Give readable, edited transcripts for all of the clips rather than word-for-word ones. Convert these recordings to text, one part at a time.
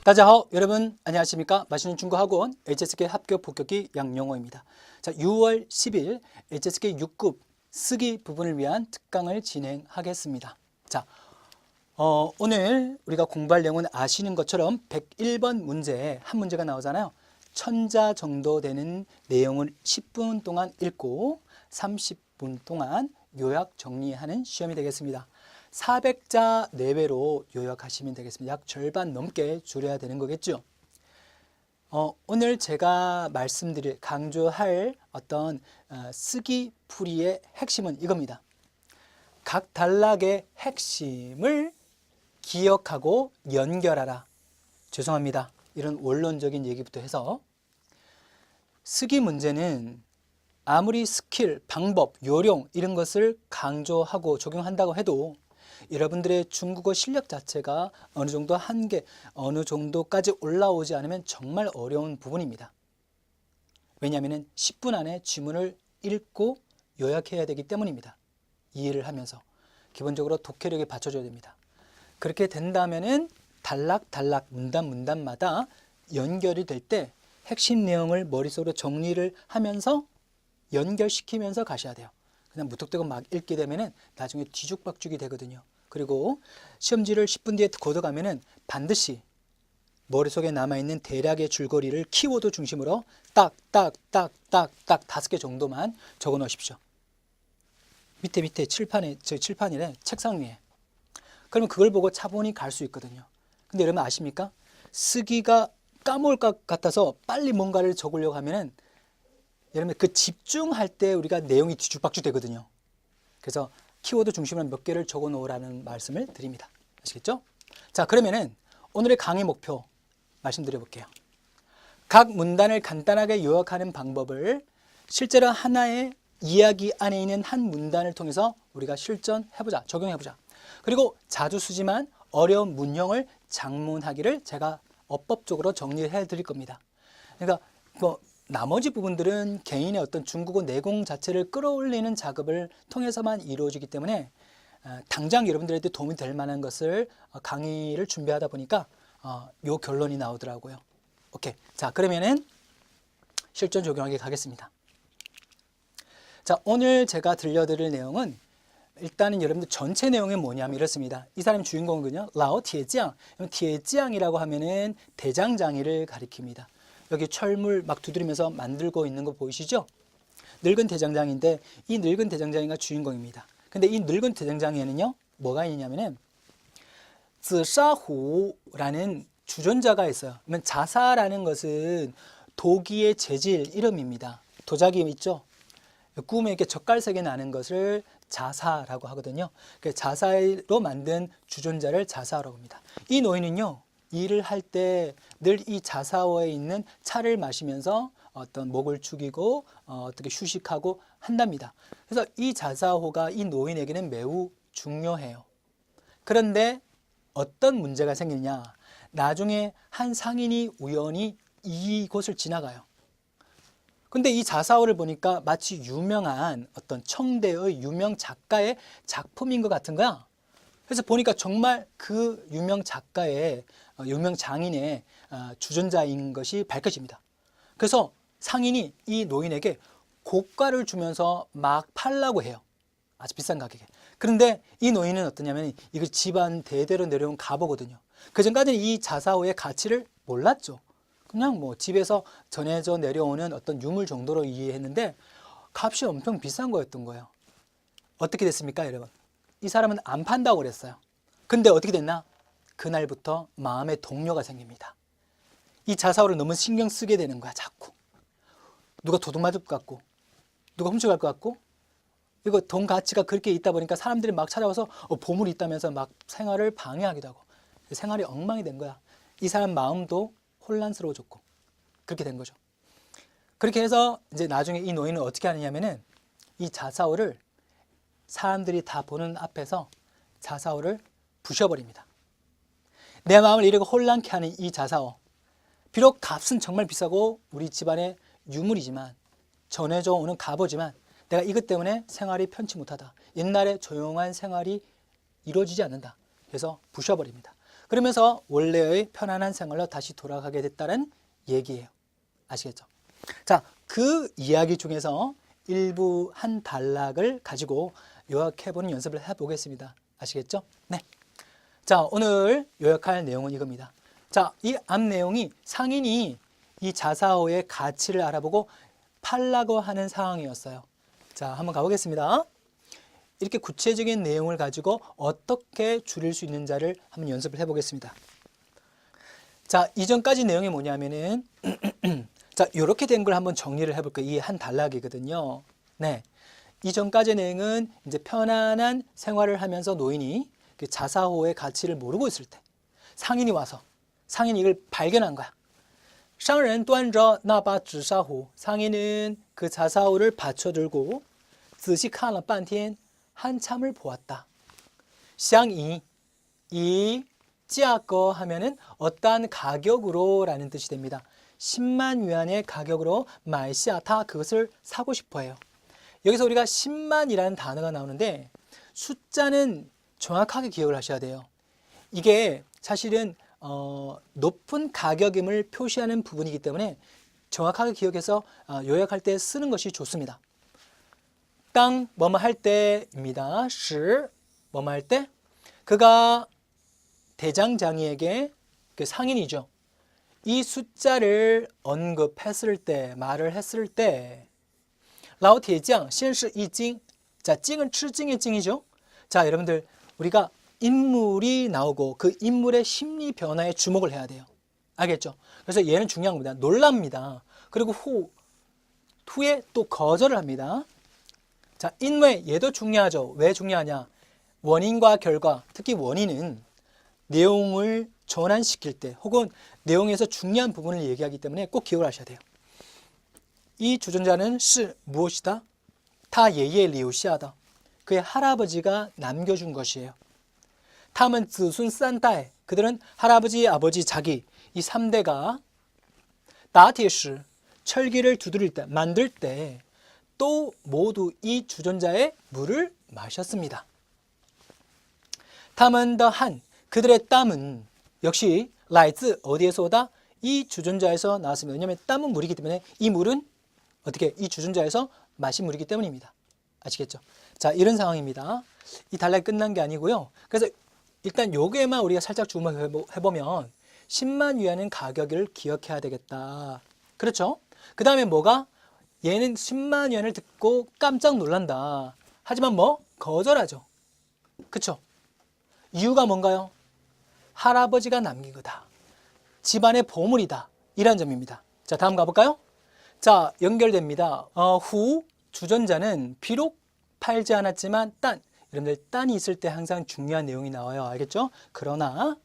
다자하오, 여러분 안녕하십니까? 맛있는 중국 학원 HSK 합격 복격기 양영호입니다. 자, 6월 10일 HSK 6급 쓰기 부분을 위한 특강을 진행하겠습니다. 자, 오늘 우리가 공부할 내용은 아시는 것처럼 101번 문제에 한 문제가 나오잖아요. 1000자 정도 되는 내용을 10분 동안 읽고 30분 동안 요약 정리하는 시험이 되겠습니다. 400자 내외로 요약하시면 되겠습니다. 약 절반 넘게 줄여야 되는 거겠죠. 오늘 제가 강조할 어떤 쓰기 풀이의 핵심은 이겁니다. 각 단락의 핵심을 기억하고 연결하라. 죄송합니다. 이런 원론적인 얘기부터 해서 쓰기 문제는 아무리 스킬, 방법, 요령 이런 것을 강조하고 적용한다고 해도 여러분들의 중국어 실력 자체가 어느 정도 한계, 어느 정도까지 올라오지 않으면 정말 어려운 부분입니다. 왜냐하면 10분 안에 지문을 읽고 요약해야 되기 때문입니다. 이해를 하면서 기본적으로 독해력에 받쳐줘야 됩니다. 그렇게 된다면은 단락 문단마다 연결이 될 때 핵심 내용을 머릿속으로 정리를 하면서 연결시키면서 가셔야 돼요. 그냥 무턱대고 막 읽게 되면은 나중에 뒤죽박죽이 되거든요. 그리고 시험지를 10분 뒤에 걷어가면은 반드시 머릿속에 남아있는 대략의 줄거리를 키워드 중심으로 딱 5개 정도만 적어 놓으십시오. 밑에 칠판이래, 책상 위에. 그러면 그걸 보고 차분히 갈 수 있거든요. 근데 여러분 아십니까? 쓰기가 까먹을 것 같아서 빨리 뭔가를 적으려고 하면은 여러분 그 집중할 때 우리가 내용이 뒤죽박죽 되거든요. 그래서 키워드 중심으로 몇 개를 적어 놓으라는 말씀을 드립니다. 아시겠죠? 자, 그러면은 오늘의 강의 목표 말씀드려 볼게요. 각 문단을 간단하게 요약하는 방법을 실제로 하나의 이야기 안에 있는 한 문단을 통해서 우리가 실전해보자, 적용해보자. 그리고 자주 쓰지만 어려운 문형을 작문하기를 제가 어법적으로 정리해 드릴 겁니다. 그러니까 나머지 부분들은 개인의 어떤 중국어 내공 자체를 끌어올리는 작업을 통해서만 이루어지기 때문에 당장 여러분들한테 도움이 될 만한 것을 강의를 준비하다 보니까 요 결론이 나오더라고요. 오케이. 자, 그러면은 실전 적용하게 가겠습니다. 자, 오늘 제가 들려드릴 내용은 일단은 여러분들 전체 내용이 뭐냐면 이렇습니다. 이 사람의 주인공은요, 라오 티에지앙. 티에지앙이라고 하면은 대장장이를 가리킵니다. 여기 철물 막 두드리면서 만들고 있는 거 보이시죠? 늙은 대장장인데 이 늙은 대장장이가 주인공입니다. 근데 이 늙은 대장장이에는요, 뭐가 있냐면은 즈샤후라는 주전자가 있어요. 그러면 자사라는 것은 도기의 재질 이름입니다. 도자기 있죠? 꿈에 이렇게 젓갈색이 나는 것을 자사라고 하거든요. 자사로 만든 주전자를 자사라고 합니다. 이 노인은요, 일을 할 때 늘 이 자사오에 있는 차를 마시면서 어떤 목을 축이고 어떻게 휴식하고 한답니다. 그래서 이 자사호가 이 노인에게는 매우 중요해요. 그런데 어떤 문제가 생기냐? 나중에 한 상인이 우연히 이곳을 지나가요. 근데 이 자사오를 보니까 마치 유명한 어떤 청대의 유명 작가의 작품인 것 같은 거야. 그래서 보니까 정말 그 유명 작가의 유명 장인의 주전자인 것이 밝혀집니다. 그래서 상인이 이 노인에게 고가를 주면서 막 팔라고 해요. 아주 비싼 가격에. 그런데 이 노인은 어떠냐면 이거 집안 대대로 내려온 가보거든요. 그전까지는 이 자사오의 가치를 몰랐죠. 그냥 뭐 집에서 전해져 내려오는 어떤 유물 정도로 이해했는데 값이 엄청 비싼 거였던 거예요. 어떻게 됐습니까, 여러분? 이 사람은 안 판다고 그랬어요. 근데 어떻게 됐나? 그날부터 마음에 동료가 생깁니다. 이 자사오를 너무 신경 쓰게 되는 거야, 자꾸. 누가 도둑 맞을 것 같고, 누가 훔쳐갈 것 같고, 이거 돈 가치가 그렇게 있다 보니까 사람들이 막 찾아와서 보물이 있다면서 막 생활을 방해하기도 하고, 생활이 엉망이 된 거야. 이 사람 마음도 혼란스러워졌고, 그렇게 된 거죠. 그렇게 해서 이제 나중에 이 노인은 어떻게 하느냐면은 이 자사오를 사람들이 다 보는 앞에서 자사오를 부셔버립니다. 내 마음을 이렇게 혼란케 하는 이 자사오, 비록 값은 정말 비싸고 우리 집안의 유물이지만 전해져 오는 갑오지만 내가 이것 때문에 생활이 편치 못하다. 옛날에 조용한 생활이 이루어지지 않는다. 그래서 부셔버립니다. 그러면서 원래의 편안한 생활로 다시 돌아가게 됐다는 얘기예요. 아시겠죠? 자, 그 이야기 중에서 일부 한 단락을 가지고 요약해보는 연습을 해보겠습니다. 아시겠죠? 네. 자, 오늘 요약할 내용은 이겁니다. 자, 이 앞 내용이 상인이 이 자사오의 가치를 알아보고 팔라고 하는 상황이었어요. 자, 한번 가보겠습니다. 이렇게 구체적인 내용을 가지고 어떻게 줄일 수 있는지를 한번 연습을 해보겠습니다. 자, 이전까지 내용이 뭐냐면은 자, 이렇게 된 걸 한번 정리를 해볼게요. 이 한 단락이거든요. 네, 이전까지 내용은 이제 편안한 생활을 하면서 노인이 그 자사호의 가치를 모르고 있을 때 상인이 와서 상인이 이걸 발견한 거야. 商人端着那把纸砂壶, 상인은 그 자사호를 받쳐들고 仔细看了半天, 한참을 보았다. 相宜, 이价格 하면은 어떠한 가격으로 라는 뜻이 됩니다. 10만 위안의 가격으로 买下它, 그것을 사고 싶어 해요. 여기서 우리가 10만이라는 단어가 나오는데 숫자는 정확하게 기억을 하셔야 돼요. 이게 사실은 높은 가격임을 표시하는 부분이기 때문에 정확하게 기억해서 요약할 때 쓰는 것이 좋습니다. 땅 뭐뭐 할 때입니다. 是 뭐뭐 할 때, 그가 대장장이에게, 그 상인이죠, 이 숫자를 언급했을 때, 말을 했을 때, 老铁匠先是一惊. 자, 찡은 칠징의 찡이죠. 자, 여러분들, 우리가 인물이 나오고 그 인물의 심리 변화에 주목을 해야 돼요. 알겠죠? 그래서 얘는 중요한 겁니다. 놀랍니다. 그리고 후에 또 거절을 합니다. 자, 인외, 얘도 중요하죠. 왜 중요하냐? 원인과 결과, 특히 원인은 내용을 전환시킬 때 혹은 내용에서 중요한 부분을 얘기하기 때문에 꼭 기억을 하셔야 돼요. 이 주전자는 是 무엇이다? 他爷爷留下的, 그의 할아버지가 남겨준 것이에요. 他们子孙三代, 그들은 할아버지, 아버지, 자기, 이 3대가 打铁时, 철기를 두드릴 때, 만들 때 또 모두 이 주전자의 물을 마셨습니다. 他们的汗, 그들의 땀은 역시 来自 어디에서 오다? 이 주전자에서 나왔습니다. 왜냐하면 땀은 물이기 때문에 이 물은 어떻게? 이 주전자에서 마신 물이기 때문입니다. 아시겠죠? 자, 이런 상황입니다. 이 단락이 끝난 게 아니고요. 그래서 일단 요게만 우리가 살짝 주목해보면 10만 위안은 가격을 기억해야 되겠다. 그렇죠? 그 다음에 뭐가? 얘는 10만 위안을 듣고 깜짝 놀란다. 하지만 뭐? 거절하죠. 그쵸? 이유가 뭔가요? 할아버지가 남긴 거다. 집안의 보물이다. 이란 점입니다. 자, 다음 가볼까요? 자, 연결됩니다. 후 주전자는 비록 팔지 않았지만 여러분들 딴이 있을 때 항상 중요한 내용이 나와요. 알겠죠? 그러나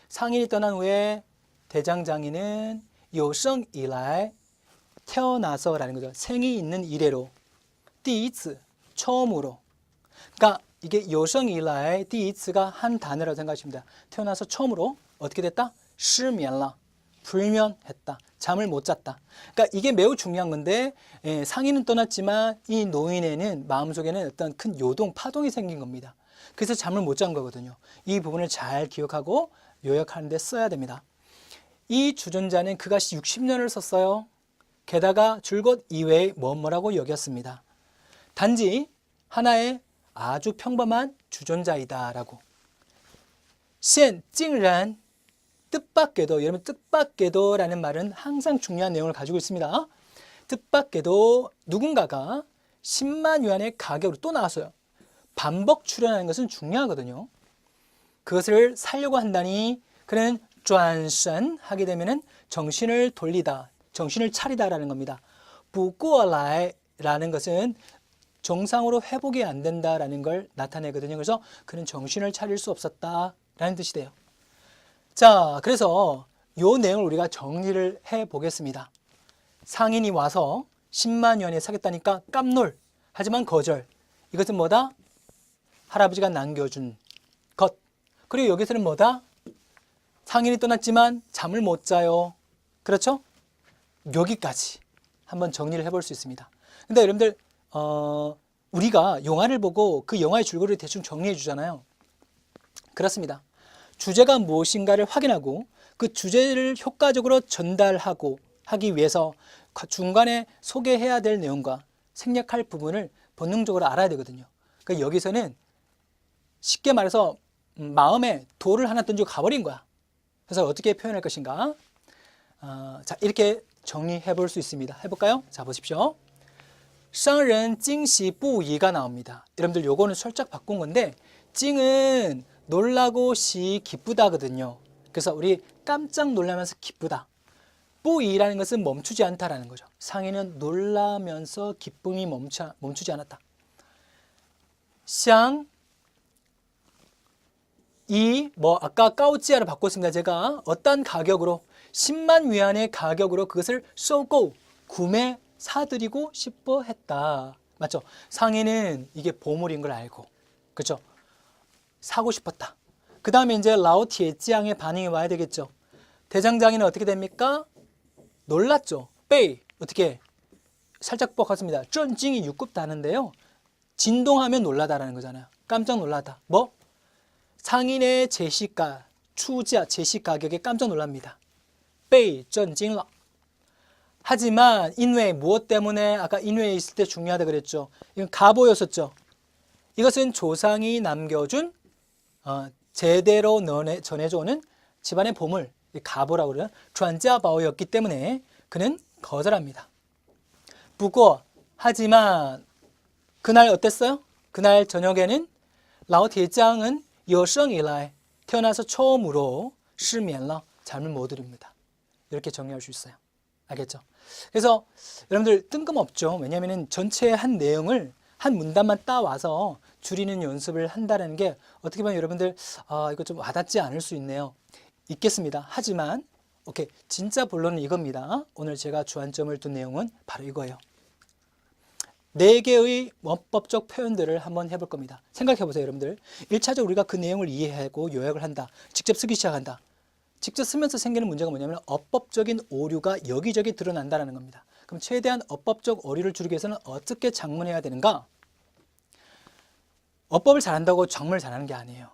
상인이 떠난 후에 대장장이는 有生以来 태어나서라는 거죠. 생이 있는 이래로 第一次 처음으로. 그러니까 이게 有生以来第一次가 한 단어라고 생각하십니다. 태어나서 처음으로 어떻게 됐다? 失眠了. 불면했다. 잠을 못 잤다. 그러니까 이게 매우 중요한 건데, 상인은 떠났지만 이 노인에는 마음속에는 어떤 큰 요동, 파동이 생긴 겁니다. 그래서 잠을 못 잔 거거든요. 이 부분을 잘 기억하고 요약하는 데 써야 됩니다. 이 주전자는 그가 60년을 썼어요. 게다가 줄곧 이외의 뭐뭐라고 여겼습니다. 단지 하나의 아주 평범한 주전자이다 라고. 现竟然 뜻밖에도, 여러분 뜻밖에도 라는 말은 항상 중요한 내용을 가지고 있습니다. 뜻밖에도 누군가가 10만 위안의 가격으로 또 나왔어요. 반복 출연하는 것은 중요하거든요. 그것을 살려고 한다니 그는 转身 하게 되면은 정신을 돌리다, 정신을 차리다 라는 겁니다. 不过来 라는 것은 정상으로 회복이 안 된다라는 걸 나타내거든요. 그래서 그는 정신을 차릴 수 없었다 라는 뜻이 돼요. 자, 그래서 이 내용을 우리가 정리를 해 보겠습니다. 상인이 와서 10만 위안에 사겠다니까 깜놀, 하지만 거절. 이것은 뭐다? 할아버지가 남겨준 것. 그리고 여기서는 뭐다? 상인이 떠났지만 잠을 못 자요. 그렇죠? 여기까지 한번 정리를 해볼 수 있습니다. 근데 여러분들 우리가 영화를 보고 그 영화의 줄거리를 대충 정리해 주잖아요. 그렇습니다. 주제가 무엇인가를 확인하고 그 주제를 효과적으로 전달하고 하기 위해서 중간에 소개해야 될 내용과 생략할 부분을 본능적으로 알아야 되거든요. 그러니까 여기서는 쉽게 말해서 마음에 돌을 하나 던지고 가버린 거야. 그래서 어떻게 표현할 것인가? 자, 이렇게 정리해 볼 수 있습니다. 해볼까요? 자, 보십시오. 商人惊喜不已가 나옵니다. 여러분들 요거는 살짝 바꾼 건데 찡은 놀라고 시 기쁘다거든요. 그래서 우리 깜짝 놀라면서 기쁘다. 뿌이라는 것은 멈추지 않다라는 거죠. 상인은 놀라면서 기쁨이 멈추지 않았다. 샹, 아까 까우찌아를 바꿨습니다. 제가 어떤 가격으로 10만 위안의 가격으로 그것을 쏘고 구매 사드리고 싶어 했다. 맞죠? 상인은 이게 보물인 걸 알고, 그렇죠? 사고 싶었다. 그 다음에 이제 라오티에지앙의 반응이 와야 되겠죠. 대장장이는 어떻게 됩니까? 놀랐죠. 빼이 어떻게 살짝 뻑었습니다. 쩐징이 6급 다는데요. 진동하면 놀라다라는 거잖아요. 깜짝 놀라다. 뭐? 상인의 제시가 추자 제시 가격에 깜짝 놀랍니다. 빼이 쩐징러. 하지만 인외 무엇 때문에 아까 인외에 있을 때 중요하다 그랬죠. 이건 가보였었죠. 이것은 조상이 남겨준 제대로 전해줘오는 집안의 보물, 가보라고 그래요. 전자바오였기 때문에 그는 거절합니다. 부고 하지만 그날 어땠어요? 그날 저녁에는 라오티장은 여성이라 태어나서 처음으로失眠了 잠을 못 이룹니다. 이렇게 정리할 수 있어요. 알겠죠? 그래서 여러분들 뜬금없죠. 왜냐하면 전체 한 내용을 한 문단만 따와서 줄이는 연습을 한다는 게 어떻게 보면 여러분들 이거 좀 와닿지 않을 수 있네요. 있겠습니다. 하지만 오케이, 진짜 본론은 이겁니다. 오늘 제가 주안점을 둔 내용은 바로 이거예요. 4개의 원법적 표현들을 한번 해볼 겁니다. 생각해 보세요, 여러분들. 1차적으로 우리가 그 내용을 이해하고 요약을 한다. 직접 쓰기 시작한다. 직접 쓰면서 생기는 문제가 뭐냐면 어법적인 오류가 여기저기 드러난다는 겁니다. 그럼 최대한 어법적 오류를 줄이기 위해서는 어떻게 작문해야 되는가? 어법을 잘한다고 작문을 잘하는 게 아니에요.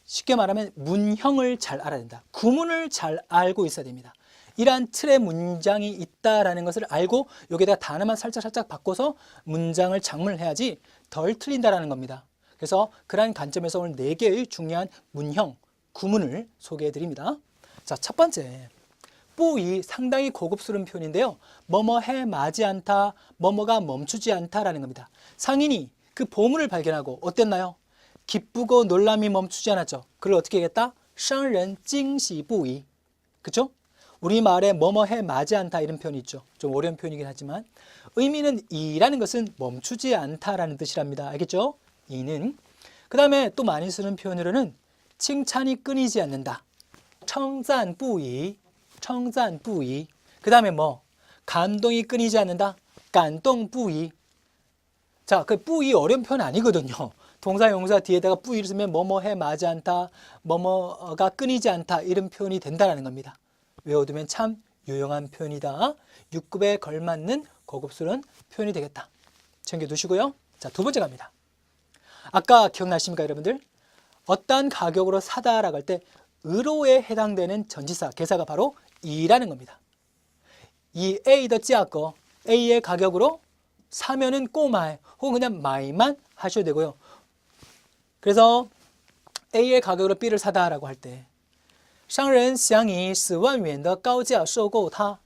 쉽게 말하면 문형을 잘 알아야 된다. 구문을 잘 알고 있어야 됩니다. 이러한 틀의 문장이 있다라는 것을 알고 여기다가 단어만 살짝 바꿔서 문장을 작문을 해야지 덜 틀린다라는 겁니다. 그래서 그러한 관점에서 오늘 4개의 중요한 문형, 구문을 소개해 드립니다. 자, 첫 번째, 뿌이 상당히 고급스러운 표현인데요. 뭐뭐해 마지 않다, 뭐뭐가 멈추지 않다라는 겁니다. 상인이 그 보물을 발견하고 어땠나요? 기쁘고 놀람이 멈추지 않았죠. 그걸 어떻게 하겠다? 商人惊喜不已. 그렇죠? 우리말에 뭐뭐해 마지 않다 이런 표현이 있죠. 좀 어려운 표현이긴 하지만 의미는 이라는 것은 멈추지 않다라는 뜻이랍니다. 알겠죠? 이는. 그 다음에 또 많이 쓰는 표현으로는 칭찬이 끊이지 않는다. 称赞不已, 称赞不已. 그 다음에 뭐? 감동이 끊이지 않는다. 感动不已. 자, 그 뿌이 어려운 표현 아니거든요. 동사 용사 뒤에다가 뿌이를 쓰면 뭐뭐해 마지 않다, 뭐뭐가 끊이지 않다 이런 표현이 된다는 겁니다. 외워두면 참 유용한 표현이다. 6급에 걸맞는 고급스러운 표현이 되겠다. 챙겨두시고요. 자, 두 번째 갑니다. 아까 기억나십니까, 여러분들? 어떠한 가격으로 사다라고 할 때 의로에 해당되는 전치사, 개사가 바로 이라는 겁니다. 이 A의 찌아거, A의 가격으로 사면은 꼬마이 혹은 그냥 마이만 하셔도 되고요. 그래서 A의 가격으로 B를 사다라고 할 때 상인想以 10만元的高价收购它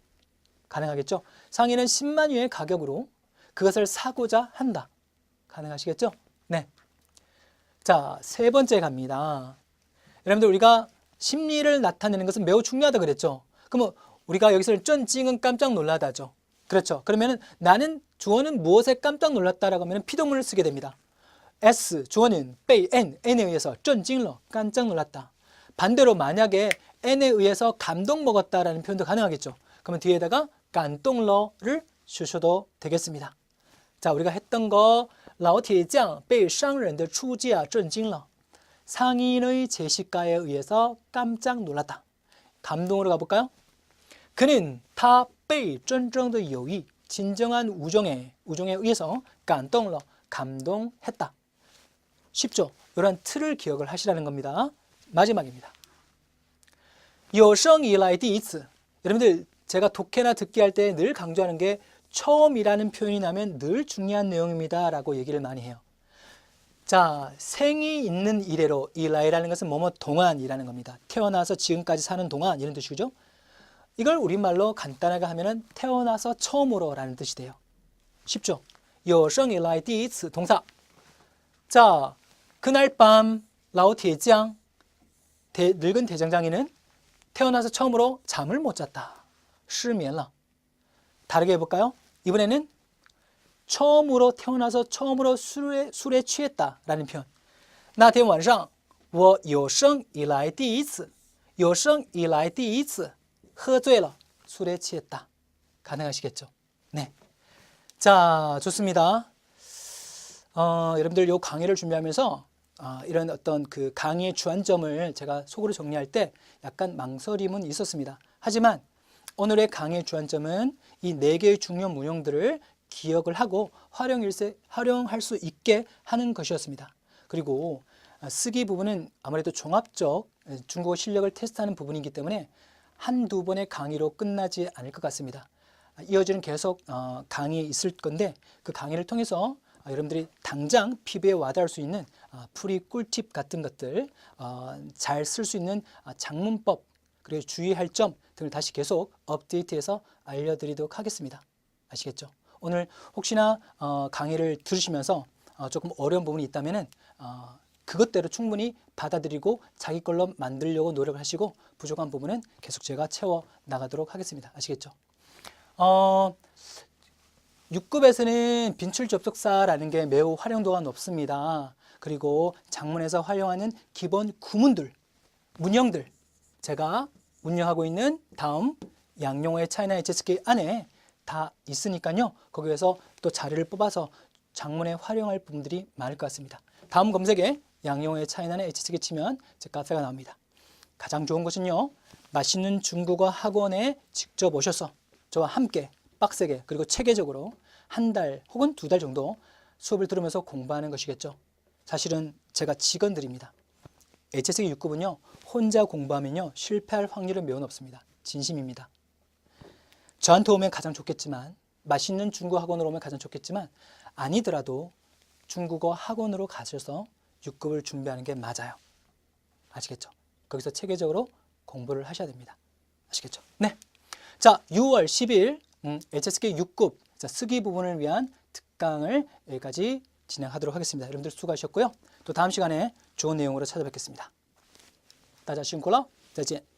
가능하겠죠? 상인은 10만元의 가격으로 그것을 사고자 한다. 가능하시겠죠? 네. 자, 세 번째 갑니다. 여러분들 우리가 심리를 나타내는 것은 매우 중요하다 그랬죠? 그러면 우리가 여기서 쩐찡은 깜짝 놀라다죠. 그렇죠. 그러면은 나는 주어는 무엇에 깜짝 놀랐다라고 하면 피동문을 쓰게 됩니다. S 주어는 베이 N에 의해서 쩐찡러 깜짝 놀랐다. 반대로 만약에 N에 의해서 감동 먹었다라는 표현도 가능하겠죠. 그러면 뒤에다가 깐동러를 쓰셔도 되겠습니다. 자, 우리가 했던 거 라오티장被商人的出价震惊了. 상인의 제시가에 의해서 깜짝 놀랐다. 감동으로 가볼까요? 그는 타被真正的友谊 진정한 우정에 의해서 감동러 감동했다. 쉽죠? 이런 틀을 기억을 하시라는 겁니다. 마지막입니다. 有生以来第一次. 여러분들 제가 독해나 듣기 할 때 늘 강조하는 게 처음이라는 표현이 나면 늘 중요한 내용입니다 라고 얘기를 많이 해요. 자, 생이 있는 이래로, 이라이라는 것은 뭐뭐 동안이라는 겁니다. 태어나서 지금까지 사는 동안 이런 뜻이죠. 이걸 우리말로 간단하게 하면은 태어나서 처음으로 라는 뜻이 돼요. 쉽죠? 有生以来第一次 동사. 자, 그날 밤 라오 대장, 늙은 대장장이는 태어나서 처음으로 잠을 못 잤다. 失眠了. 다르게 해볼까요? 이번에는 처음으로 태어나서 처음으로 술에 취했다라는 표현. 那天晚上我有生以来第一次有生以来第一次喝醉了 술에 취했다. 가능하시겠죠? 네. 자, 좋습니다. 여러분들 요 강의를 준비하면서 이런 어떤 그 강의의 주안점을 제가 속으로 정리할 때 약간 망설임은 있었습니다. 하지만 오늘의 강의의 주안점은 이 4개의 중요 문형들을 기억을 하고 활용할 수 있게 하는 것이었습니다. 그리고 쓰기 부분은 아무래도 종합적 중국어 실력을 테스트하는 부분이기 때문에 한두 번의 강의로 끝나지 않을 것 같습니다. 이어지는 계속 강의 있을 건데 그 강의를 통해서 여러분들이 당장 피부에 와닿을 수 있는 풀이 꿀팁 같은 것들, 잘 쓸 수 있는 작문법, 그리고 주의할 점 등을 다시 계속 업데이트해서 알려드리도록 하겠습니다. 아시겠죠? 오늘 혹시나 강의를 들으시면서 조금 어려운 부분이 있다면은 그것대로 충분히 받아들이고 자기 걸로 만들려고 노력을 하시고 부족한 부분은 계속 제가 채워 나가도록 하겠습니다. 아시겠죠? 6급에서는 빈출 접속사라는 게 매우 활용도가 높습니다. 그리고 작문에서 활용하는 기본 구문들, 문형들 제가 운영하고 있는 다음 양용어의 차이나 HSK 안에 다 있으니까요. 거기에서 또 자료를 뽑아서 작문에 활용할 부분들이 많을 것 같습니다. 다음 검색에 양용어의 차이나는 HSK 치면 제 카페가 나옵니다. 가장 좋은 것은요. 맛있는 중국어 학원에 직접 오셔서 저와 함께 빡세게 그리고 체계적으로 한 달 혹은 2달 정도 수업을 들으면서 공부하는 것이겠죠. 사실은 제가 직언드립니다. HSK 6급은요. 혼자 공부하면요. 실패할 확률은 매우 높습니다. 진심입니다. 저한테 오면 가장 좋겠지만 맛있는 중국어 학원으로 오면 가장 좋겠지만 아니더라도 중국어 학원으로 가셔서 6급을 준비하는 게 맞아요. 아시겠죠? 거기서 체계적으로 공부를 하셔야 됩니다. 아시겠죠? 네. 자, 6월 10일 HSK 6급 쓰기 부분을 위한 특강을 여기까지 진행하도록 하겠습니다. 여러분들 수고하셨고요. 또 다음 시간에 좋은 내용으로 찾아뵙겠습니다. 大家辛苦了，再见。